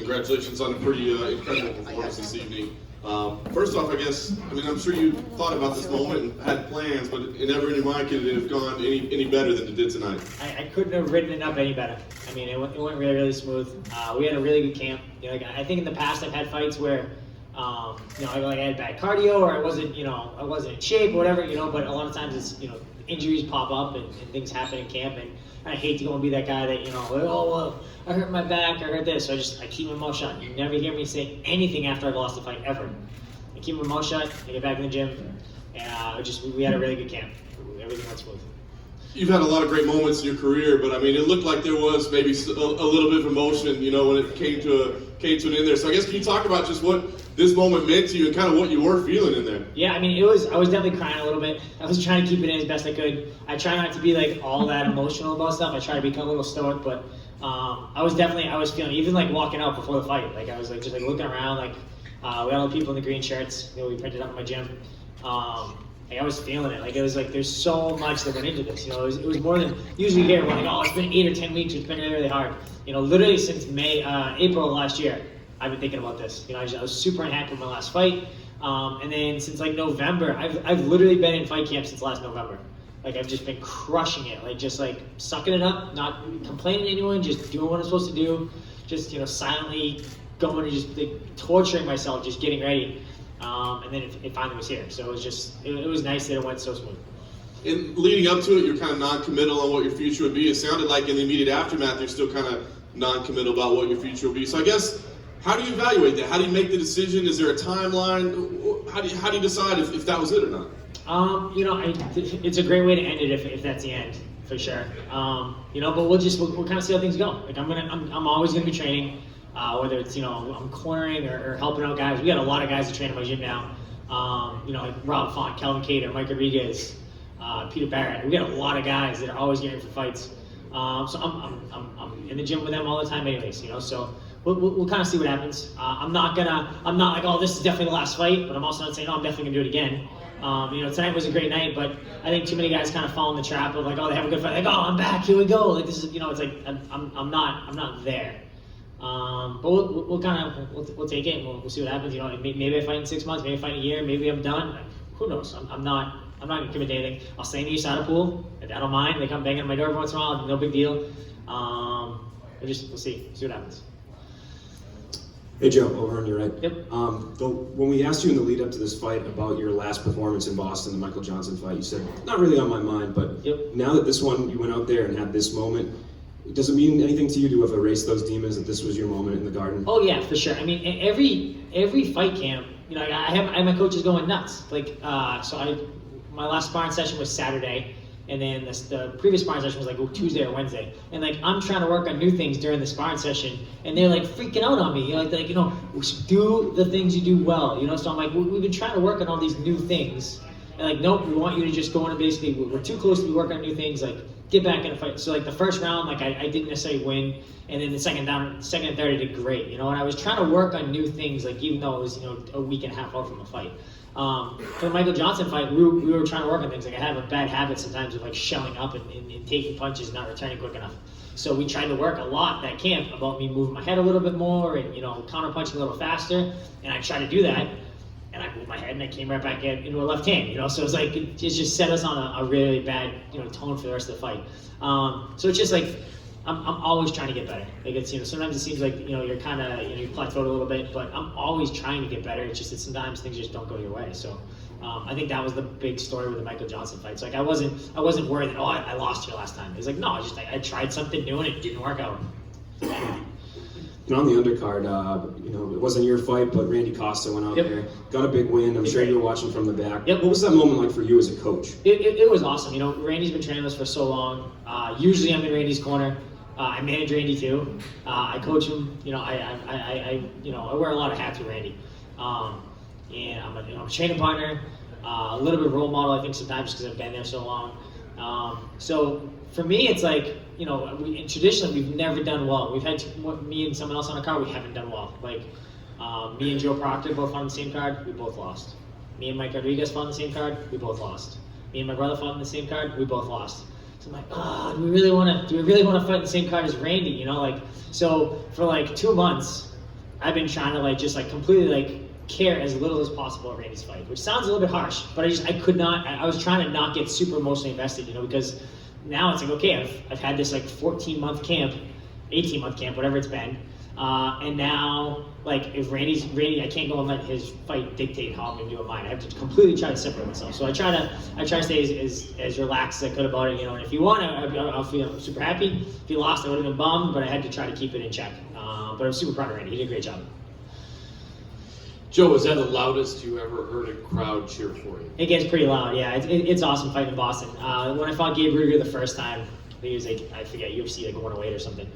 congratulations on a pretty incredible performance this evening. First off, I'm sure you thought about this moment and had plans, but it never in your mind could it have gone any better than it did tonight. I couldn't have written it up any better. I mean, it went really, really smooth. We had a really good camp. I think in the past I've had fights where, I had bad cardio or I wasn't in shape or whatever, but a lot of times it's, injuries pop up and things happen in camp, and I hate to go and be that guy that, I hurt my back, I hurt this, so I keep my mouth shut. You never hear me say anything after I've lost a fight, ever. I keep my mouth shut, I get back in the gym, and we had a really good camp. Everything went smooth. You've had a lot of great moments in your career, but it looked like there was maybe a little bit of emotion, when it came to an end there. So I guess can you talk about just what this moment meant to you and kind of what you were feeling in there? Yeah, I was definitely crying a little bit. I was trying to keep it in as best I could. I try not to be like all that emotional about stuff. I try to become a little stoic, but I was feeling, even like walking out before the fight, like I was like just like looking around, like we had all the people in the green shirts that we printed up in my gym. I was feeling it. Like it was like there's so much that went into this. It was more than usually here. We're like, it's been 8 or 10 weeks. It's been really, really hard. Literally since April of last year, I've been thinking about this. I was super unhappy with my last fight, and then since like November, I've literally been in fight camp since last November. Like I've just been crushing it, like just like sucking it up, not complaining to anyone, just doing what I'm supposed to do, just silently going and just like torturing myself, just getting ready. And then it finally was here. So it was nice that it went so smooth. And leading up to it, you're kind of non-committal on what your future would be. It sounded like in the immediate aftermath, you're still kind of non-committal about what your future will be. So I guess, how do you evaluate that? How do you make the decision? Is there a timeline? How do you decide if that was it or not? It's a great way to end it if that's the end, for sure. But we'll kind of see how things go. Like I'm always gonna be training. Whether it's, I'm cornering or helping out guys. We got a lot of guys that train in my gym now. Like Rob Font, Kelvin Cater, Mike Rodriguez, Peter Barrett. We got a lot of guys that are always getting for fights. So I'm in the gym with them all the time anyways, so we'll kind of see what happens. I'm not like, this is definitely the last fight, but I'm also not saying, I'm definitely gonna do it again. Tonight was a great night, but I think too many guys kind of fall in the trap of like, they have a good fight. Like, I'm back, here we go. Like this is, it's like, I'm not there. But we'll take it and we'll see what happens. Maybe I fight in 6 months, maybe I fight in a year, maybe I'm done. Who knows? I'm not gonna commit to anything. I'll stay in the east side of the pool. I don't mind. They come banging on my door every once in a while. No big deal. We'll see what happens. Hey Joe, over on your right. Yep. When we asked you in the lead up to this fight about your last performance in Boston, the Michael Johnson fight, you said not really on my mind, but now that this one you went out there and had this moment. Does it mean anything to you to have erased those demons, that this was your moment in the Garden? Oh yeah, for sure. I mean, every fight camp, I have my coaches going nuts. Like, my last sparring session was Saturday, and then the previous sparring session was like Tuesday or Wednesday. And like, I'm trying to work on new things during the sparring session, and they're like freaking out on me. Do the things you do well. So I'm like, we've been trying to work on all these new things, and like, nope, we want you to just go in and basically, we're too close to be working on new things. Like, get back in a fight. So like the first round, like I didn't necessarily win, and then the second and third I did great, and I was trying to work on new things, like even though it was a week and a half out from a fight. For the Michael Johnson fight, we were trying to work on things. Like I have a bad habit sometimes of like shelling up and taking punches and not returning quick enough. So we tried to work a lot that camp about me moving my head a little bit more and counter punching a little faster, and I tried to do that. And I moved my head and I came right back into a left hand, So it's like, it just set us on a really bad, tone for the rest of the fight. So it's just like, I'm always trying to get better. Like it's, sometimes it seems like, you're kind of, you plateaued a little bit, but I'm always trying to get better. It's just that sometimes things just don't go your way. So I think that was the big story with the Michael Johnson fight. So like, I wasn't worried that, I lost here last time. It's like, no, I tried something new and it didn't work out. And on the undercard, it wasn't your fight, but Randy Kostas went out there, got a big win. I'm sure you were watching from the back. Yep. What was that moment like for you as a coach? It was awesome. Randy's been training us for so long. Usually I'm in Randy's corner. I manage Randy too. I coach him. I wear a lot of hats with Randy. And I'm a training partner, a little bit of role model, I think sometimes because I've been there so long. So for me, it's like, traditionally we've never done well. We've had me and someone else on a card, we haven't done well. Like me and Joe Proctor both fought on the same card, we both lost. Me and Mike Rodriguez fought on the same card, we both lost. Me and my brother fought on the same card, we both lost. So I'm like, do we really want to fight in the same card as Randy? So for like 2 months, I've been trying to like just like completely like care as little as possible at Randy's fight, which sounds a little bit harsh, but I could not. I was trying to not get super emotionally invested, because now it's like, okay, I've had this like 14-month camp, 18-month camp, whatever it's been, and now like if Randy, I can't go and let his fight dictate how I'm gonna do mine. I have to completely try to separate myself. So I try to stay as relaxed as I could about it, and if you won, I'll feel super happy. If you lost, I would have been bummed, but I had to try to keep it in check. But I'm super proud of Randy. He did a great job. Joe, is that the loudest you ever heard a crowd cheer for you? It gets pretty loud, yeah. It's awesome fighting in Boston. When I fought Gabe Ruger the first time, I think he was like, I forget, UFC like 108 or something.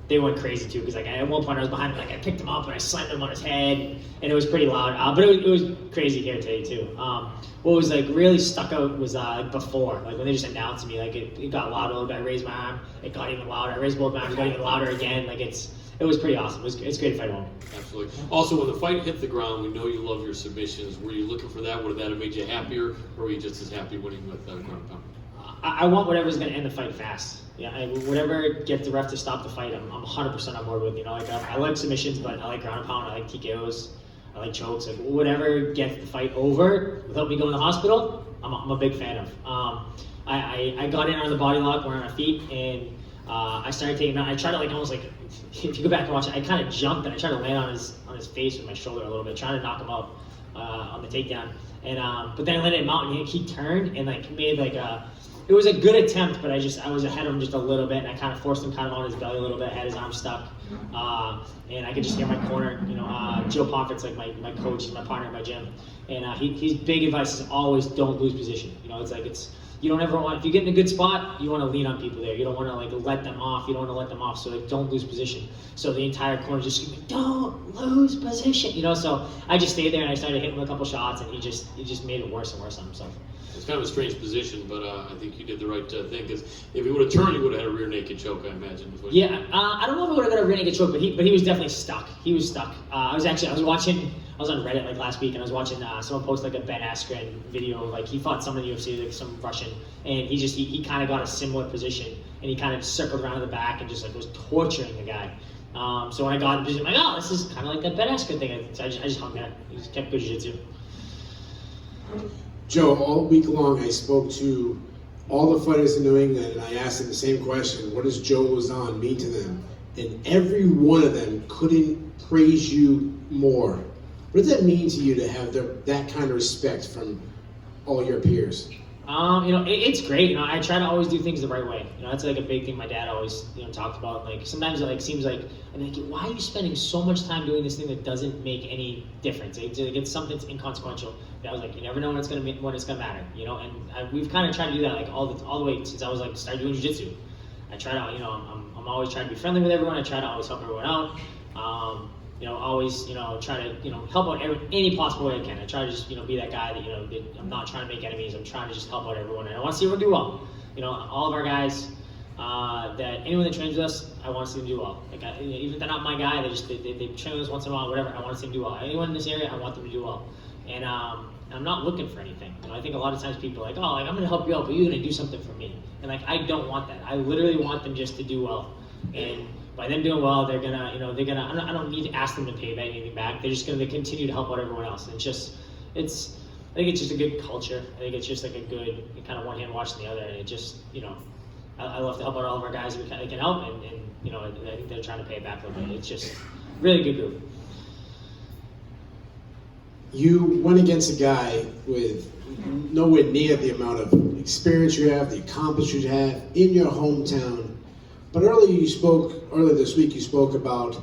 They went crazy too, because like at one point I was behind him, like I picked him up and I slammed him on his head, and it was pretty loud. But it was crazy here today too. What was like really stuck out was before, like when they just announced me, like it got loud a little bit. I raised my arm, it got even louder. I raised both my arms, it got even louder again. Like it was pretty awesome. It's great to fight home. Absolutely. Also, when the fight hit the ground, we know you love your submissions. Were you looking for that? Would that have made you happier, or were you just as happy winning with ground and pound? I want whatever's going to end the fight fast. Yeah, whatever gets the ref to stop the fight, I'm 100% on board with. Like I like submissions, but I like ground and pound. I like TKOs. I like chokes. Like whatever gets the fight over without me going to the hospital, I'm a big fan of. I got in on the body lock, we're on our feet, and I started taking him out. I tried to like almost like, if you go back and watch it, I kind of jumped and I tried to land on his face with my shoulder a little bit, trying to knock him out on the takedown. And but then I landed him out and he turned and like made like it was a good attempt, but I was ahead of him just a little bit, and I kind of forced him kind of on his belly a little bit, had his arm stuck, and I could just hear my corner. Joe Pomfret's like my coach, he's my partner in my gym, and his big advice is always don't lose position. You don't ever want, if you get in a good spot, you want to lean on people there. You don't want to like let them off. You don't want to let them off. So like don't lose position. So the entire corner just screaming, don't lose position. So I just stayed there and I started hitting him a couple shots, and he just made it worse and worse on himself. It's kind of a strange position, but I think you did the right thing, because if he would have turned, he would have had a rear naked choke, I imagine. Yeah, I don't know if he would have got a rear naked choke, but he was definitely stuck. He was stuck. I was on Reddit like last week, and I was watching someone post like a Ben Askren video, like he fought someone in the UFC, like some Russian, and he kind of got a similar position, and he kind of circled around to the back and just like was torturing the guy. So when I got in position, I'm like, oh, this is kind of like that Ben Askren thing. So I just hung there. He just kept good jiu-jitsu. Joe, all week long I spoke to all the fighters in New England, and I asked them the same question: what does Joe Lauzon mean to them? And every one of them couldn't praise you more. What does that mean to you to have that kind of respect from all your peers? It's great. I try to always do things the right way. That's like a big thing my dad always, talked about. Like sometimes it like seems like, I'm like, why are you spending so much time doing this thing that doesn't make any difference? It's something that's inconsequential. I was like, you never know when it's gonna matter. And we've kind of tried to do that like all the way since I was like started doing jiu-jitsu. I try to, I'm always trying to be friendly with everyone. I try to always help everyone out. Always, try to, help out any possible way I can. I try to just, be that guy that, I'm not trying to make enemies. I'm trying to just help out everyone. And I want to see everyone do well. All of our guys, that anyone that trains with us, I want to see them do well. Like, even if they're not my guy, they train with us once in a while, whatever, I want to see them do well. Anyone in this area, I want them to do well. And I'm not looking for anything. I think a lot of times people are like, oh, like, I'm going to help you out, but you're going to do something for me. And like, I don't want that. I literally want them just to do well. And by them doing well, they're gonna, I don't need to ask them to pay anything back. They're just gonna continue to help out everyone else. And I think it's just a good culture. I think it's just like a good, kind of one hand washing the other. And it just, I love to help out all of our guys who can help, and I think they're trying to pay it back a little bit. It's just really good group. You went against a guy with nowhere near the amount of experience you have, the accomplishments you have in your hometown. But earlier this week, you spoke about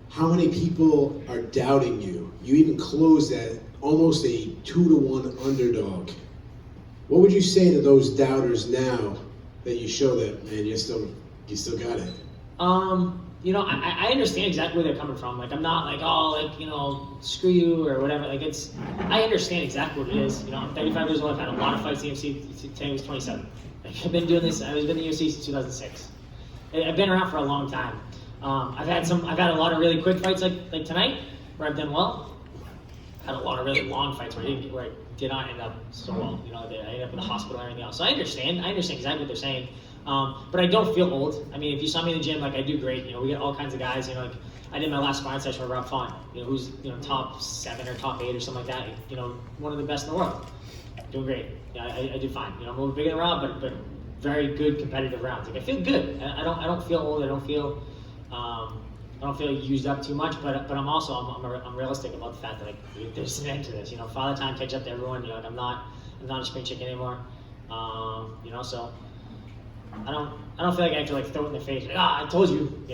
how many people are doubting you. You even closed at almost a 2-1 underdog. What would you say to those doubters now that you show that, man, you still got it? I understand exactly where they're coming from. Like, I'm not like, oh, like, screw you or whatever. Like, I understand exactly what it is. I'm 35 years old. I've had a lot of fights in the UFC. Today was 27. Like, I've been doing this. I've been in the UFC since 2006. I've been around for a long time. I've had a lot of really quick fights like tonight where I've done well. Had a lot of really long fights where I did not end up so well. I ended up in the hospital and everything else. So I understand exactly what they're saying. But I don't feel old. I mean, if you saw me in the gym, like, I do great. We get all kinds of guys. Like I did my last sparring session with Rob Font, who's top 7 or top 8 or something like that. One of the best in the world. Doing great. Yeah, I did fine. I'm a little bigger than Rob, but very good competitive rounds. Like I feel good. I don't feel old. I don't feel used up too much. But I'm realistic about the fact that like there's an end to this. Father time catch up to everyone. I'm not a spring chicken anymore. So I don't feel like I have to like throw it in their face. Like, I told you.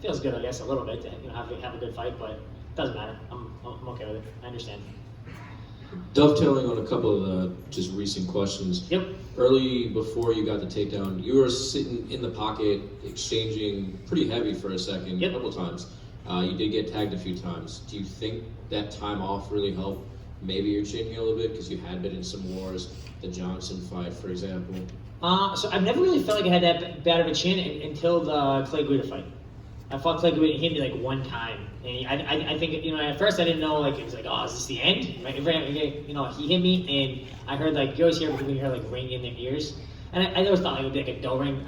Feels good, I guess, a little bit to have a good fight, but it doesn't matter. I'm okay with it. I understand. Dovetailing on a couple of the just recent questions. Yep. Early before you got the takedown, you were sitting in the pocket, exchanging pretty heavy for a second, Yep. a couple times. You did get tagged a few times. Do you think that time off really helped maybe your chin a little bit because you had been in some wars, the Johnson fight, for example? So I've never really felt like I had that bad of a chin until the Clay Guida fight. I fought Clay Guida, he hit me like one time. And I think, at first I didn't know, like, it was like, is this the end? He hit me, and I heard, like, you always hear people hear, like, ring in their ears. And I always thought, like, it would be like a dough ring.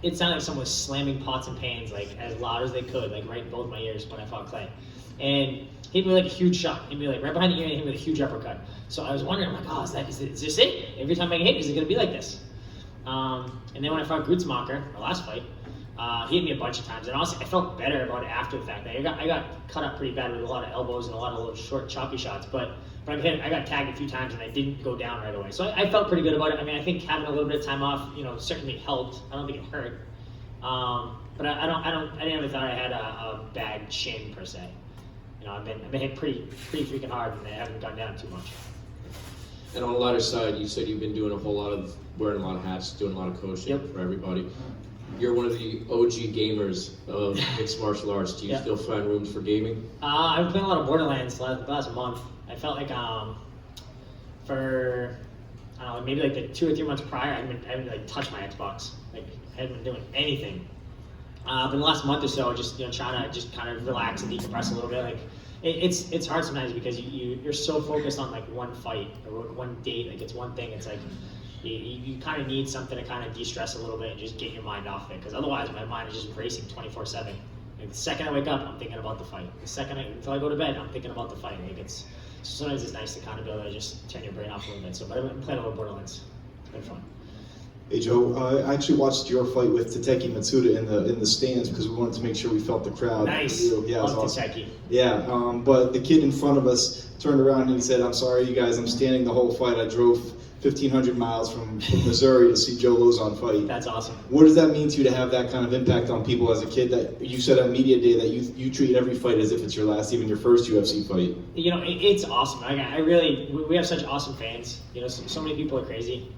It sounded like someone was slamming pots and pans, like, as loud as they could, like, right in both my ears when I fought Clay. And hit me like a huge shot. Hit me, like, right behind the ear, and hit me with a huge uppercut. So I was wondering, I'm like, is this it? Every time I get hit, is it going to be like this? And then when I fought Gutzmacher, my last fight, he hit me a bunch of times, and honestly, I felt better about it after the fact. I got cut up pretty bad with a lot of elbows and a lot of little short, choppy shots, but I got tagged a few times, and I didn't go down right away. So I felt pretty good about it. I mean, I think having a little bit of time off, certainly helped. I don't think it hurt, but I never thought I had a bad chin per se. I've been hit pretty freaking hard, and I haven't gone down too much. And on the lighter side, you said you've been doing wearing a lot of hats, doing a lot of coaching Yep. for everybody. You're one of the OG gamers of mixed martial arts. Do you still find rooms for gaming? I've been playing a lot of Borderlands the last month. I felt like for I don't know, maybe like the 2 or 3 months prior, I haven't like touched my Xbox. Like I haven't been doing anything. But the last month or so, just trying to just kind of relax and decompress a little bit. Like it's hard sometimes because you're so focused on like one fight or one date. Like it's one thing. It's like you kind of need something to kind of de-stress a little bit and just get your mind off it. Because otherwise, my mind is just racing 24/7. Like the second I wake up, I'm thinking about the fight. The second until I go to bed, I'm thinking about the fight. Like sometimes it's nice to kind of be able to just turn your brain off a little bit. So, but I've been playing a little Borderlands. It's been fun. Hey Joe, I actually watched your fight with Tateki Matsuda in the stands because we wanted to make sure we felt the crowd. Nice. Yeah, it was Love awesome. Tateki. Yeah, but the kid in front of us turned around and he said, "I'm sorry, you guys. I'm standing the whole fight. I drove 1,500 miles from Missouri to see Joe Lauzon fight." That's awesome. What does that mean to you to have that kind of impact on people as a kid? That you said on media day that you treat every fight as if it's your last, even your first UFC fight. It's awesome. We have such awesome fans. So many people are crazy.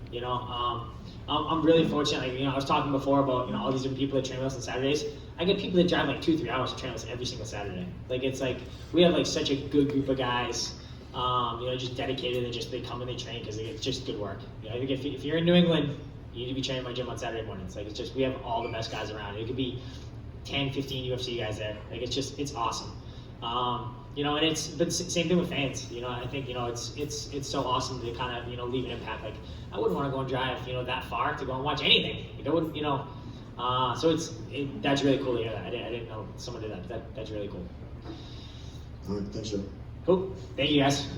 I'm really fortunate. I was talking before about all these different people that train with us on Saturdays. I get people that drive like 2-3 hours to train with us every single Saturday. Like it's like we have like such a good group of guys. Just dedicated and just they come and they train because it's just good work. I think if you're in New England, you need to be training in my gym on Saturday mornings. Like it's just we have all the best guys around. It could be 10, 15 UFC guys there. Like it's awesome. But same thing with fans. I think it's so awesome to kind of leave an impact. Like I wouldn't want to go and drive that far to go and watch anything. Like I wouldn't so that's really cool to hear that. I didn't know someone did that. That's really cool. All right, thanks, Joe. Cool. Thank you guys.